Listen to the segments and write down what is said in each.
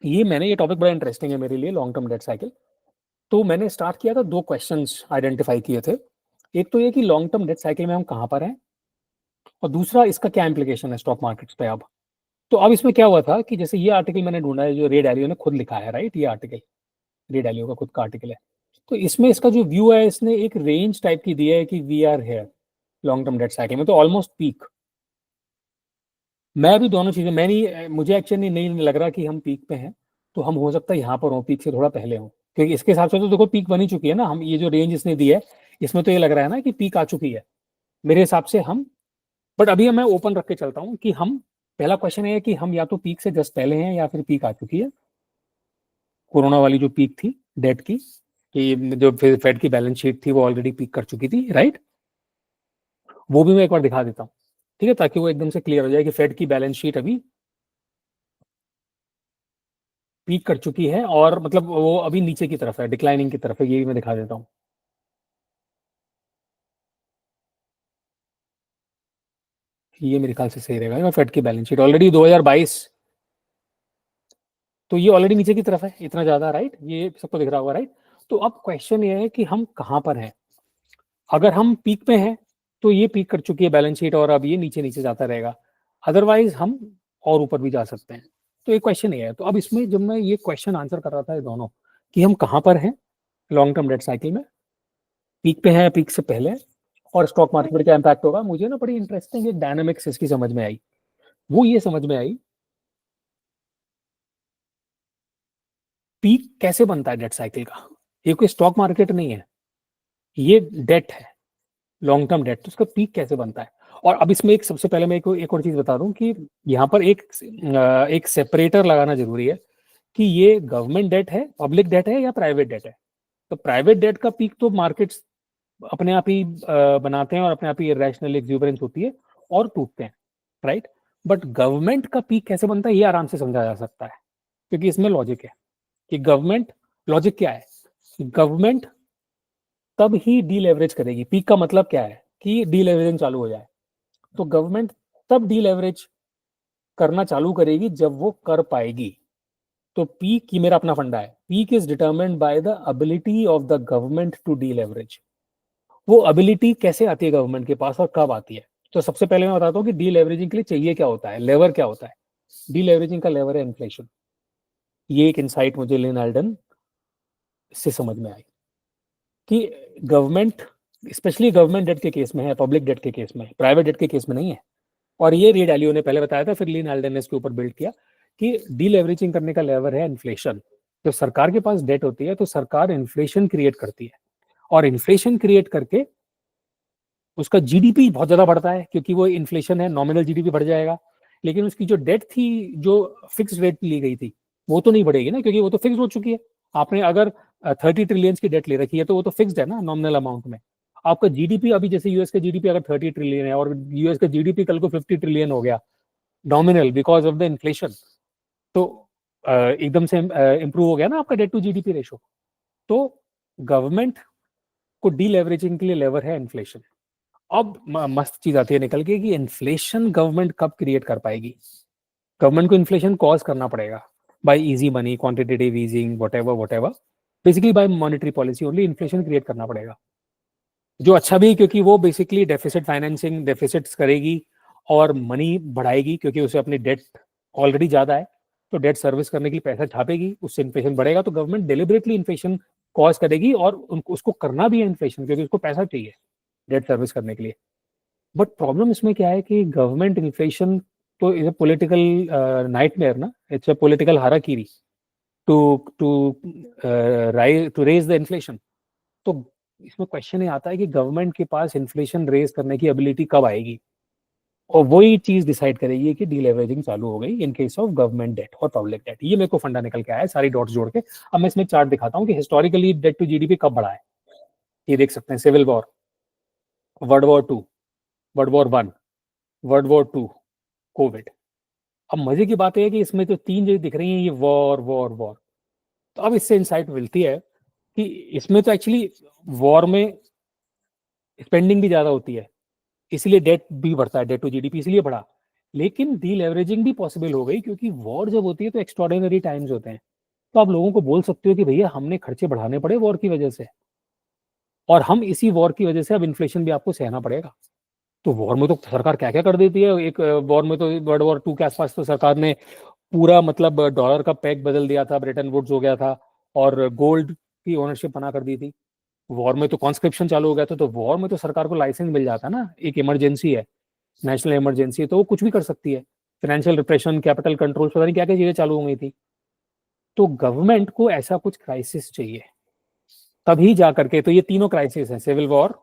ये टॉपिक बड़ा इंटरेस्टिंग है मेरे लिए, लॉन्ग टर्म डेट साइकिल। तो मैंने स्टार्ट किया था, 2 क्वेश्चंस आइडेंटिफाई किए थे। एक तो ये कि लॉन्ग टर्म डेट साइकिल में हम कहाँ पर हैं, और दूसरा इसका क्या इम्प्लीकेशन है स्टॉक मार्केट्स पे अब। तो अब इसमें क्या हुआ था कि जैसे ये आर्टिकल मैंने ढूंढा है, जो रे डैलियो ने खुद लिखा है, राइट, ये आर्टिकल रे डैलियो का खुद का आर्टिकल है। तो इसमें इसका जो व्यू है, इसने एक रेंज टाइप की दी है कि we are here long term debt cycle में, तो ऑलमोस्ट पीक। मैं भी दोनों चीजें, मैं नहीं, मुझे एक्चुअली नहीं लग रहा कि हम पीक पे हैं। तो हम हो सकता है यहाँ पर हो, पीक से थोड़ा पहले हो, क्योंकि इसके हिसाब से तो देखो पीक बनी चुकी है ना। हम ये जो रेंज इसने दी है, इसमें तो ये लग रहा है ना कि पीक आ चुकी है मेरे हिसाब से हम। बट अभी मैं ओपन रख के चलता हूँ कि हम, पहला क्वेश्चन है कि हम या तो पीक से जस्ट पहले हैं या फिर पीक आ चुकी है, कोरोना वाली जो पीक थी डेट की, कि जो फेड की बैलेंस शीट थी वो ऑलरेडी पीक कर चुकी थी, राइट। वो भी मैं एक बार दिखा देता हूँ, ठीक है, ताकि वो एकदम से क्लियर हो जाए कि फेड की बैलेंस शीट अभी पीक कर चुकी है, और मतलब वो अभी नीचे की तरफ है, डिक्लाइनिंग की तरफ है। ये भी मैं दिखा देता हूँ। ये मेरे ख्याल से सही रहेगा, फेड की बैलेंस शीट ऑलरेडी 2022, तो ये ऑलरेडी नीचे की तरफ है इतना ज्यादा, राइट, ये सबको दिख रहा होगा, राइट। तो अब क्वेश्चन ये है कि हम कहाँ पर हैं। अगर हम पीक पे हैं तो ये पीक कर चुकी है बैलेंस शीट, और अब ये नीचे नीचे जाता रहेगा। अदरवाइज हम और ऊपर भी जा सकते हैं। तो एक क्वेश्चन ये है। तो अब इसमें जब मैं ये क्वेश्चन आंसर कर रहा था, ये दोनों, कि हम कहाँ पर हैं लॉन्ग टर्म डेट साइकिल में, पीक पे है, पीक से पहले, और स्टॉक मार्केट पर क्या इम्पैक्ट होगा, मुझे ना बड़ी इंटरेस्टिंग एक डायनामिक्स इसकी समझ में आई। वो ये समझ में आई, पीक कैसे बनता है डेट साइकिल का। ये कोई स्टॉक मार्केट नहीं है, ये डेट है, लॉन्ग टर्म डेट। तो उसका पीक कैसे बनता है। और अब इसमें एक, सबसे पहले मैं एक और चीज बता दूं कि यहाँ पर एक सेपरेटर लगाना जरूरी है, कि ये गवर्नमेंट डेट है, पब्लिक डेट है, या प्राइवेट डेट है। तो प्राइवेट डेट का पीक तो मार्केट्स अपने आप ही बनाते हैं, और अपने आप ही रैशनल एक्सूबरेंस होती है और टूटते हैं, राइट। बट गवर्नमेंट का पीक कैसे बनता है, ये आराम से समझा जा सकता है, क्योंकि इसमें लॉजिक है कि गवर्नमेंट, लॉजिक क्या है, गवर्नमेंट तब ही डीलेवरेज करेगी। पीक का मतलब क्या है कि डीलेवरेजिंग चालू हो जाए। तो गवर्नमेंट तब डीलेवरेज करना चालू करेगी जब वो कर पाएगी। तो पीक, की मेरा अपना फंडा है, peak is determined by the ability of the government to deleverage. वो एबिलिटी कैसे आती है गवर्नमेंट के पास और कब आती है। तो सबसे पहले मैं बताता हूँ कि डीलेवरेजिंग के लिए चाहिए क्या होता है, लेवर क्या होता है। डीलेवरेजिंग का लेवर है इन्फ्लेशन। ये एक इंसाइट मुझे लिन एल्डन से समझ में आई कि गवर्नमेंट, स्पेशली गवर्नमेंट डेट के केस में है, पब्लिक डेट के केस में है, प्राइवेट डेट के केस में नहीं है। और ये री डैलियो ने पहले बताया था, फिर लिन एल्डन ने इसके ऊपर बिल्ड किया कि डीलेवरेजिंग करने का लेवर है इन्फ्लेशन। जब सरकार के पास डेट होती है तो सरकार इन्फ्लेशन क्रिएट करती है, और इन्फ्लेशन क्रिएट करके उसका जीडीपी बहुत ज्यादा बढ़ता है, क्योंकि वो इन्फ्लेशन है, नॉमिनल जीडीपी बढ़ जाएगा। लेकिन उसकी जो डेट थी, जो फिक्स रेट ली गई थी, वो तो नहीं बढ़ेगी ना, क्योंकि वो तो फिक्स हो चुकी है। आपने अगर 30 ट्रिलियन की डेट ले रखी है तो वो तो फिक्स्ड है ना नॉमिनल अमाउंट में। आपका जीडीपी अभी, जैसे यूएस का जीडीपी अगर 30 ट्रिलियन है, और यूएस का जीडीपी कल को 50 ट्रिलियन हो गया nominal because of the inflation, तो एकदम से इंप्रूव हो गया ना आपका डेट टू जीडीपी रेशो। तो गवर्नमेंट को डीलेवरेजिंग के लिए लेवर है इन्फ्लेशन। अब मस्त चीज आती है निकल के कि इन्फ्लेशन गवर्नमेंट कब क्रिएट कर पाएगी। गवर्नमेंट को इन्फ्लेशन कॉज करना पड़ेगा by easy money, quantitative easing, whatever, basically by monetary policy only inflation create करना पड़ेगा। जो अच्छा भी, क्योंकि वो बेसिकली डेफिसिट फाइनेंसिंग, डेफिसिट्स करेगी और मनी बढ़ाएगी, क्योंकि उसे अपनी डेट ऑलरेडी ज्यादा है। तो डेट सर्विस करने के लिए पैसा छापेगी, उससे इन्फ्लेशन बढ़ेगा। तो गवर्नमेंट डिलिबरेटली इन्फ्लेशन कॉज करेगी, और उसको करना भी है इन्फ्लेशन, क्योंकि उसको पैसा चाहिए डेट सर्विस करने के लिए। बट प्रॉब्लम इसमें क्या है कि गवर्नमेंट इन्फ्लेशन तो इज अ पॉलिटिकल नाइटमेयर ना, it's a political harakiri to to to raise the inflation. तो इसमें क्वेश्चन ये आता है कि गवर्नमेंट के पास इन्फ्लेशन रेज करने की एबिलिटी कब आएगी, और वही चीज डिसाइड करेगी कि डीलेवरेजिंग चालू हो गई in case of government debt और पब्लिक डेट। ये मेरे को फंडा निकल के आया है सारी डॉट्स जोड़ के। अब मैं इसमें चार्ट दिखाता हूँ कि हिस्टोरिकली डेट टू जीडीपी कब बढ़ा है। ये देख सकते हैं, civil war, world war one, world war 2, Covid. अब मजे की बात है कि इसमें जो तीन जो दिख रही हैं, ये वॉर वॉर वॉर। तो अब इससे इंसाइट मिलती है कि इसमें तो एक्चुअली वॉर में स्पेंडिंग भी ज्यादा होती है, इसलिए डेट भी बढ़ता है, डेट टू जीडीपी इसलिए बढ़ा। लेकिन डीलेवरेजिंग भी पॉसिबल हो गई, क्योंकि वॉर जब होती है तो एक्स्ट्रॉर्डिनरी टाइम्स होते हैं। तो आप लोगों को बोल सकते हो कि भैया हमने खर्चे बढ़ाने पड़े वॉर की वजह से, और हम इसी वॉर की वजह से अब इन्फ्लेशन भी आपको सहना पड़ेगा। तो वॉर में तो सरकार क्या क्या कर देती है। एक वॉर में तो वर्ल्ड वॉर 2 के आसपास तो सरकार ने पूरा मतलब डॉलर का पैक बदल दिया था, ब्रेटन वुड्स हो गया था, और गोल्ड की ओनरशिप मना कर दी थी। वॉर में तो कॉन्स्क्रिप्शन चालू हो गया था। तो वॉर में तो सरकार को लाइसेंस मिल जाता ना, एक इमरजेंसी है, नेशनल इमरजेंसी है, तो वो कुछ भी कर सकती है। फाइनेंशियल रिप्रेशन, कैपिटल कंट्रोल, पता नहीं क्या क्या चीजें चालू हो गई थी। तो गवर्नमेंट को ऐसा कुछ क्राइसिस चाहिए, तभी जा करके। तो ये तीनों क्राइसिस हैं, civil war,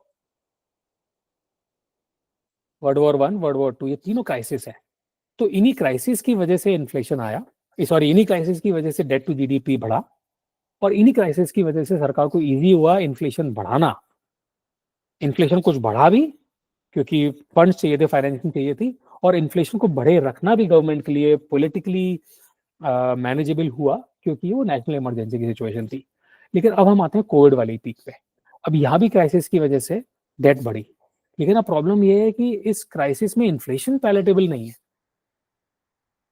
world war 1, world war 2, ये तीनों क्राइसिस है। तो इन्हीं क्राइसिस की वजह से इन्फ्लेशन आया, सॉरी इन्हीं क्राइसिस की वजह से डेट टू जीडीपी बढ़ा, और इन्हीं क्राइसिस की वजह से सरकार को इजी हुआ इन्फ्लेशन बढ़ाना। इन्फ्लेशन कुछ बढ़ा भी, क्योंकि फंड्स चाहिए थे, फाइनेंसिंग चाहिए थी, और इन्फ्लेशन को बढ़े रखना भी गवर्नमेंट के लिए पॉलिटिकली मैनेजेबल हुआ, क्योंकि वो नेशनल इमरजेंसी की सिचुएशन थी। लेकिन अब हम आते हैं कोविड वाली पीक पे। अब यहाँ भी क्राइसिस की वजह से डेट बढ़ी, लेकिन अब प्रॉब्लम ये है कि इस क्राइसिस में इन्फ्लेशन पैलेटेबल नहीं है।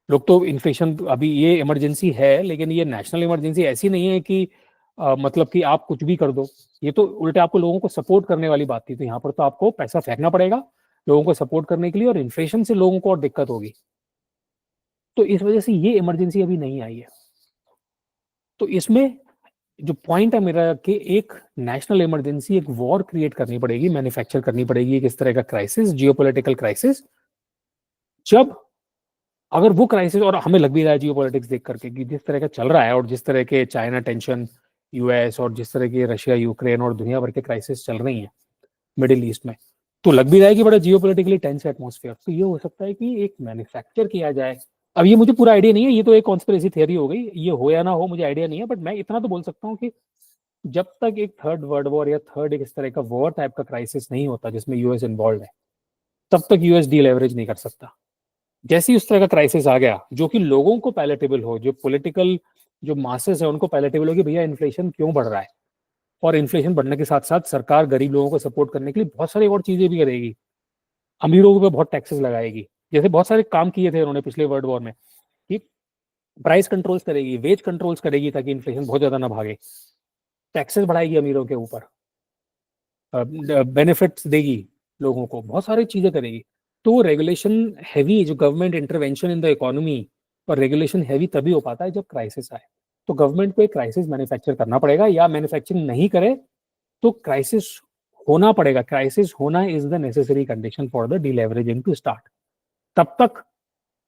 लोग तो इन्फ्लेशन, अभी ये इमरजेंसी है, लेकिन ये नेशनल इमरजेंसी ऐसी नहीं है कि मतलब कि आप कुछ भी कर दो। ये तो उल्टे आपको लोगों को सपोर्ट करने वाली बात थी। तो यहाँ पर तो आपको पैसा फेंकना पड़ेगा लोगों को सपोर्ट करने के लिए, और इन्फ्लेशन से लोगों को और दिक्कत होगी। तो इस वजह से ये इमरजेंसी अभी नहीं आई है। तो इसमें जो पॉइंट है मेरा कि एक नेशनल इमरजेंसी, एक वॉर क्रिएट करनी पड़ेगी, मैन्युफैक्चर करनी पड़ेगी एक इस तरह का क्राइसिस, जियोपॉलिटिकल क्राइसिस। जब अगर वो क्राइसिस, और हमें लग भी रहा है जियोपॉलिटिक्स देख करके कि जिस तरह का चल रहा है, और जिस तरह के चाइना टेंशन, यूएस, और जिस तरह के रशिया यूक्रेन और दुनिया भर के क्राइसिस चल रही हैं मिडिल ईस्ट में, तो लग भी रहा है कि बड़ा जियोपॉलिटिकली टेंस एटमॉस्फेयर। तो ये हो सकता है कि एक मैन्युफैक्चर किया जाए। अब ये मुझे पूरा आइडिया नहीं है, ये तो एक कॉन्स्पिरेसी थियरी हो गई, ये हो या ना हो मुझे आइडिया नहीं है, बट मैं इतना तो बोल सकता हूँ कि जब तक एक थर्ड वर्ल्ड वॉर या थर्ड एक इस तरह का वॉर टाइप का क्राइसिस नहीं होता जिसमें यूएस इन्वॉल्व है, तब तक यूएस डीलेवरेज नहीं कर सकता। जैसे ही उस तरह का क्राइसिस आ गया जो कि लोगों को पैलेटेबल हो, जो पॉलिटिकल जो मासेस है उनको पैलेटेबल हो कि भैया इन्फ्लेशन क्यों बढ़ रहा है, और इन्फ्लेशन बढ़ने के साथ साथ सरकार गरीब लोगों को सपोर्ट करने के लिए बहुत सारी और चीजें भी करेगी, अमीरों पे बहुत टैक्सेस लगाएगी, जैसे बहुत सारे काम किए थे उन्होंने पिछले वर्ल्ड वॉर में, कि प्राइस कंट्रोल्स करेगी, वेज कंट्रोल्स करेगी ताकि इन्फ्लेशन बहुत ज्यादा ना भागे, टैक्सेस बढ़ाएगी अमीरों के ऊपर, बेनिफिट्स देगी लोगों को, बहुत सारी चीजें करेगी। तो रेगुलेशन हैवी, जो government intervention in the economy, और रेगुलेशन हैवी तभी हो पाता है जब क्राइसिस आए। तो गवर्नमेंट को एक क्राइसिस मैन्युफैक्चर करना पड़ेगा, या मैन्युफैक्चरिंग नहीं करे तो क्राइसिस होना पड़ेगा। क्राइसिस होना is the necessary condition for the deleveraging to start. तब तक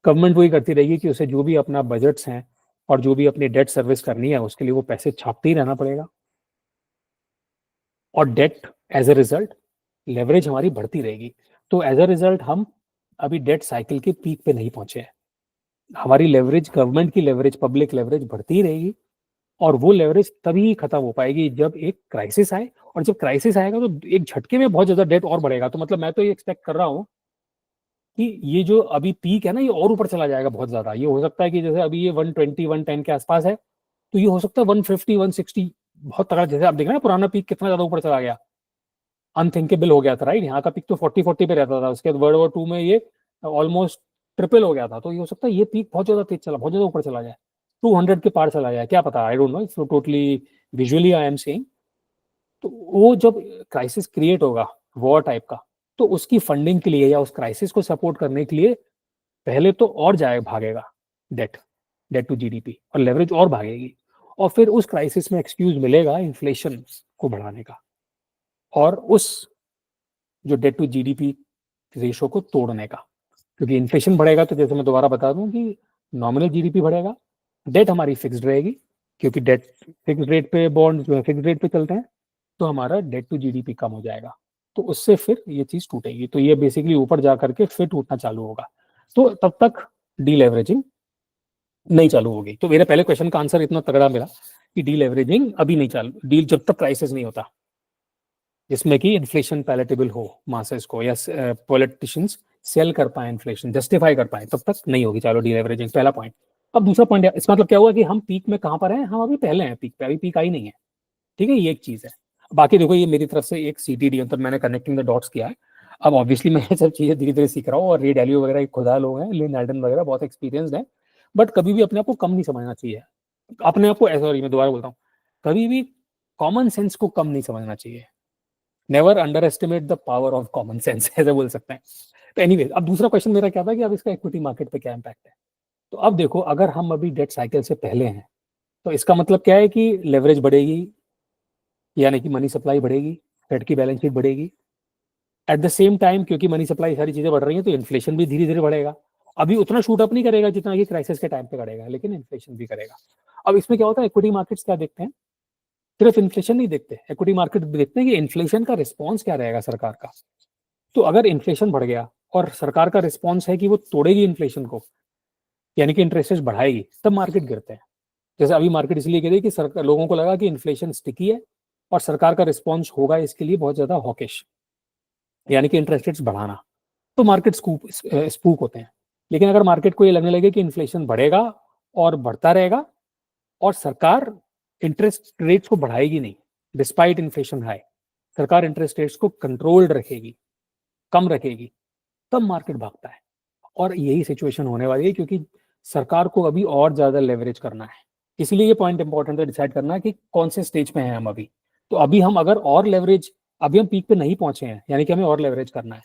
गवर्नमेंट वही करती रहेगी कि उसे जो भी अपना बजट्स हैं और जो भी अपनी डेट सर्विस करनी है उसके लिए वो पैसे छापते ही रहना पड़ेगा, और debt as a result, leverage हमारी बढ़ती रहेगी। तो एज अ रिजल्ट हम अभी डेट साइकिल के पीक पे नहीं पहुंचे हैं। हमारी लेवरेज, गवर्नमेंट की लेवरेज, पब्लिक लेवरेज बढ़ती ही रहेगी, और वो लेवरेज तभी खत्म हो पाएगी जब एक क्राइसिस आए। और जब क्राइसिस आएगा तो एक झटके में बहुत ज्यादा डेट और बढ़ेगा। तो मतलब मैं तो ये एक्सपेक्ट कर रहा हूँ कि ये जो अभी पीक है ना, ये और ऊपर चला जाएगा बहुत ज्यादा। ये हो सकता है कि जैसे अभी ये 120 110 के आसपास है, तो ये हो सकता है 150 160 बहुत तगड़ा। जैसे आप देख रहे हैं पुराना पीक कितना ज्यादा ऊपर चला गया, अनथिंकेबल हो गया था, राइट। यहाँ का पिक तो 40 40 पे रहता था, उसके बाद वर्ल्ड वॉर 2 में ये ऑलमोस्ट ट्रिपल हो गया था। तो ये हो सकता है ये पीक बहुत ज्यादा तेज चला, बहुत ज्यादा ऊपर चला जाए, 200 के पार चला जाए, क्या पता, I don't know, it's totally visually I am saying. तो वो जब क्राइसिस क्रिएट होगा वॉर टाइप का, तो उसकी फंडिंग के लिए या उस क्राइसिस को सपोर्ट करने के लिए पहले तो और जाए भागेगा डेट, डेट टू जीडीपी, और लेवरेज और भागेगी, और फिर उस क्राइसिस में एक्सक्यूज मिलेगा इन्फ्लेशन को बढ़ाने का, और उस जो डेट टू जीडीपी रेशो को तोड़ने का। क्योंकि इन्फ्लेशन बढ़ेगा तो जैसे मैं दोबारा बता दूं कि नॉमिनल जीडीपी बढ़ेगा, डेट हमारी फिक्स्ड रहेगी, क्योंकि डेट फिक्स रेट पे, बॉन्ड जो है फिक्स रेट पे चलते हैं, तो हमारा डेट टू जीडीपी कम हो जाएगा। तो उससे फिर ये चीज टूटेगी, तो ये बेसिकली ऊपर जा करके फिर टूटना चालू होगा। तो तब तक डीलेवरेजिंग नहीं चालू होगी। तो मेरे पहले क्वेश्चन का आंसर इतना तगड़ा मेरा कि डीलेवरेजिंग अभी नहीं चालू, डील जब तक क्राइसिस नहीं होता जिसमें कि इन्फ्लेशन पैलेटेबल हो मासेस को, या पॉलिटिशियंस सेल कर पाए, इन्फ्लेशन जस्टिफाई कर पाए, तब तक नहीं होगी चालू डीलेवरेजिंग। पहला पॉइंट। अब दूसरा पॉइंट, इसका मतलब क्या हुआ कि हम पीक में कहां पर हैं, हम अभी पहले हैं पीक पे, अभी पीक आई नहीं है। ठीक है, ये एक चीज है। बाकी देखो ये मेरी तरफ से एक सीटीडी, मतलब मैंने कनेक्टिंग द डॉट्स किया है। अब ऑब्वियसली मैं ये सब चीज़ें धीरे-धीरे सीख रहा हूँ और रे डालियो वगैरह खुदा लोग हैं, लिन एल्डन वगैरह बहुत एक्सपीरियंस्ड हैं, बट कभी भी अपने आप को कम नहीं समझना चाहिए। अपने आप को सॉरी मैं दोबारा बोलता हूँ, कभी भी कॉमन सेंस को कम नहीं समझना चाहिए। Never under estimate the power of common sense ऐसे बोल सकते हैं। तो एनीवेज़ अब दूसरा क्वेश्चन मेरा क्या था कि अब इसका इक्विटी मार्केट पे क्या इम्पैक्ट है? तो अब देखो अगर हम अभी डेट साइकिल से पहले हैं, तो इसका मतलब क्या है कि लेवरेज बढ़ेगी, यानी कि मनी सप्लाई बढ़ेगी, फेड की बैलेंस शीट बढ़ेगी। एट द सेम टाइम क्योंकि मनी सप्लाई सारी चीज़ें बढ़ रही हैं, तो इन्फ्लेशन भी धीरे-धीरे बढ़ेगा। अभी उतना शूट अप नहीं करेगा जितना कि क्राइसिस के टाइम पे करेगा, लेकिन इन्फ्लेशन भी करेगा। अब इसमें क्या होता है, इक्विटी मार्केट्स क्या देखते हैं, सिर्फ इन्फ्लेशन नहीं देखते, इक्विटी मार्केट देखते हैं कि इन्फ्लेशन का रिस्पॉन्स क्या रहेगा सरकार का। तो अगर इन्फ्लेशन बढ़ गया और सरकार का रिस्पॉन्स है कि वो तोड़ेगी इन्फ्लेशन को, यानी कि इंटरेस्ट रेट्स बढ़ाएगी, तब मार्केट गिरते हैं। जैसे अभी मार्केट इसलिए गिरी कि सरकार लोगों को लगा कि इन्फ्लेशन स्टिकी है और सरकार का रिस्पॉन्स होगा इसके लिए बहुत ज़्यादा हॉकिश, यानी कि इंटरेस्ट रेट्स बढ़ाना। तो मार्केट स्पूक होते हैं। लेकिन अगर मार्केट को ये लगने लगे कि इन्फ्लेशन बढ़ेगा और बढ़ता रहेगा और सरकार इंटरेस्ट रेट्स को बढ़ाएगी नहीं, डिस्पाइट इन्फ्लेशन हाई, सरकार इंटरेस्ट रेट्स को कंट्रोल्ड रखेगी, कम रखेगी, तब मार्केट भागता है। और यही सिचुएशन होने वाली है क्योंकि सरकार को अभी और ज़्यादा लेवरेज करना है। इसीलिए ये पॉइंट इंपॉर्टेंट है डिसाइड करना कि कौन से स्टेज पे हैं हम अभी। तो अभी हम अगर और लेवरेज, अभी हम पीक पे नहीं पहुंचे हैं, यानी कि हमें और लेवरेज करना है,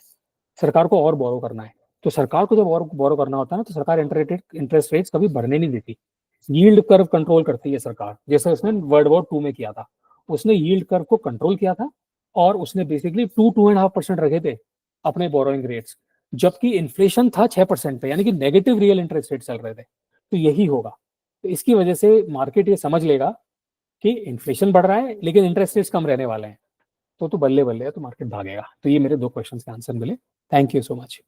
सरकार को और बोरो करना है। तो सरकार को जब और बोरो करना होता है ना, तो सरकार इंटरेस्ट रेट्स कभी बढ़ने नहीं देती, यील्ड कर्व कंट्रोल करती है सरकार, जैसे उसने वर्ल्ड वॉर 2 में किया था। उसने यील्ड कर्व को कंट्रोल किया था और उसने बेसिकली 2-2.5% रखे थे अपने बोरोइंग रेट्स, जबकि इन्फ्लेशन था 6% पे, यानी कि नेगेटिव रियल इंटरेस्ट रेट चल रहे थे। तो यही होगा। तो इसकी वजह से मार्केट ये समझ लेगा कि इन्फ्लेशन बढ़ रहा है लेकिन इंटरेस्ट रेट्स कम रहने वाले हैं, तो बल्ले बल्ले है, तो मार्केट भागेगा। तो ये मेरे 2 क्वेश्चंस के आंसर मिले। Thank you so much.